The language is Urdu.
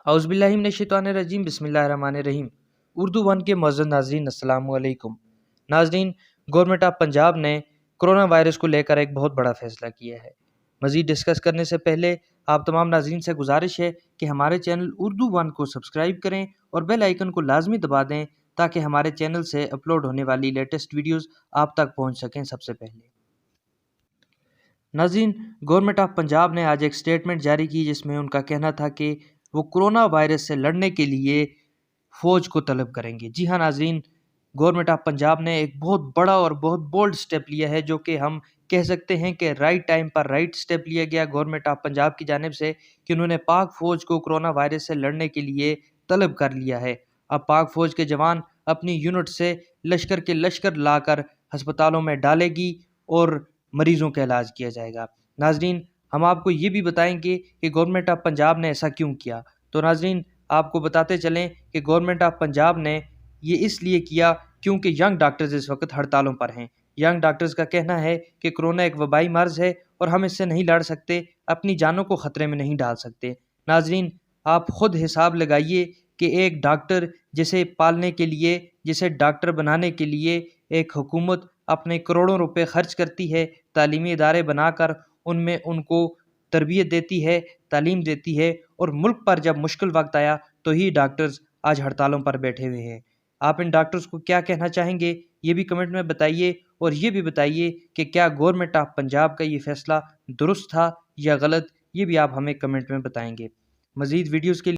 اعوذ باللہ من الشیطان الرجیم، بسم اللہ الرحمن الرحیم۔ اردو ون کے معزز ناظرین، السلام علیکم۔ ناظرین، گورنمنٹ آف پنجاب نے کرونا وائرس کو لے کر ایک بہت بڑا فیصلہ کیا ہے۔ مزید ڈسکس کرنے سے پہلے آپ تمام ناظرین سے گزارش ہے کہ ہمارے چینل اردو ون کو سبسکرائب کریں اور بیل آئیکن کو لازمی دبا دیں تاکہ ہمارے چینل سے اپلوڈ ہونے والی لیٹسٹ ویڈیوز آپ تک پہنچ سکیں سب سے پہلے۔ ناظرین، گورنمنٹ آف پنجاب نے آج ایک سٹیٹمنٹ جاری کی جس میں ان کا کہنا تھا کہ وہ کرونا وائرس سے لڑنے کے لیے فوج کو طلب کریں گے۔ جی ہاں ناظرین، گورنمنٹ آف پنجاب نے ایک بہت بڑا اور بہت بولڈ سٹیپ لیا ہے، جو کہ ہم کہہ سکتے ہیں کہ رائٹ ٹائم پر رائٹ سٹیپ لیا گیا گورنمنٹ آف پنجاب کی جانب سے، کہ انہوں نے پاک فوج کو کرونا وائرس سے لڑنے کے لیے طلب کر لیا ہے۔ اب پاک فوج کے جوان اپنی یونٹ سے لشکر کے لشکر لا کر ہسپتالوں میں ڈالے گی اور مریضوں کا علاج کیا جائے گا۔ ناظرین، ہم آپ کو یہ بھی بتائیں گے کہ گورنمنٹ آف پنجاب نے ایسا کیوں کیا۔ تو ناظرین، آپ کو بتاتے چلیں کہ گورنمنٹ آف پنجاب نے یہ اس لیے کیا کیونکہ ینگ ڈاکٹرز اس وقت ہڑتالوں پر ہیں۔ ینگ ڈاکٹرز کا کہنا ہے کہ کرونا ایک وبائی مرض ہے اور ہم اس سے نہیں لڑ سکتے، اپنی جانوں کو خطرے میں نہیں ڈال سکتے۔ ناظرین، آپ خود حساب لگائیے کہ ایک ڈاکٹر جسے پالنے کے لیے، جسے ڈاکٹر بنانے کے لیے ایک حکومت اپنے کروڑوں روپے خرچ کرتی ہے، تعلیمی ادارے بنا کر ان میں ان کو تربیت دیتی ہے، تعلیم دیتی ہے، اور ملک پر جب مشکل وقت آیا تو ہی ڈاکٹرز آج ہڑتالوں پر بیٹھے ہوئے ہیں۔ آپ ان ڈاکٹرز کو کیا کہنا چاہیں گے، یہ بھی کمنٹ میں بتائیے، اور یہ بھی بتائیے کہ کیا گورنمنٹ آف پنجاب کا یہ فیصلہ درست تھا یا غلط، یہ بھی آپ ہمیں کمنٹ میں بتائیں گے۔ مزید ویڈیوز کے لیے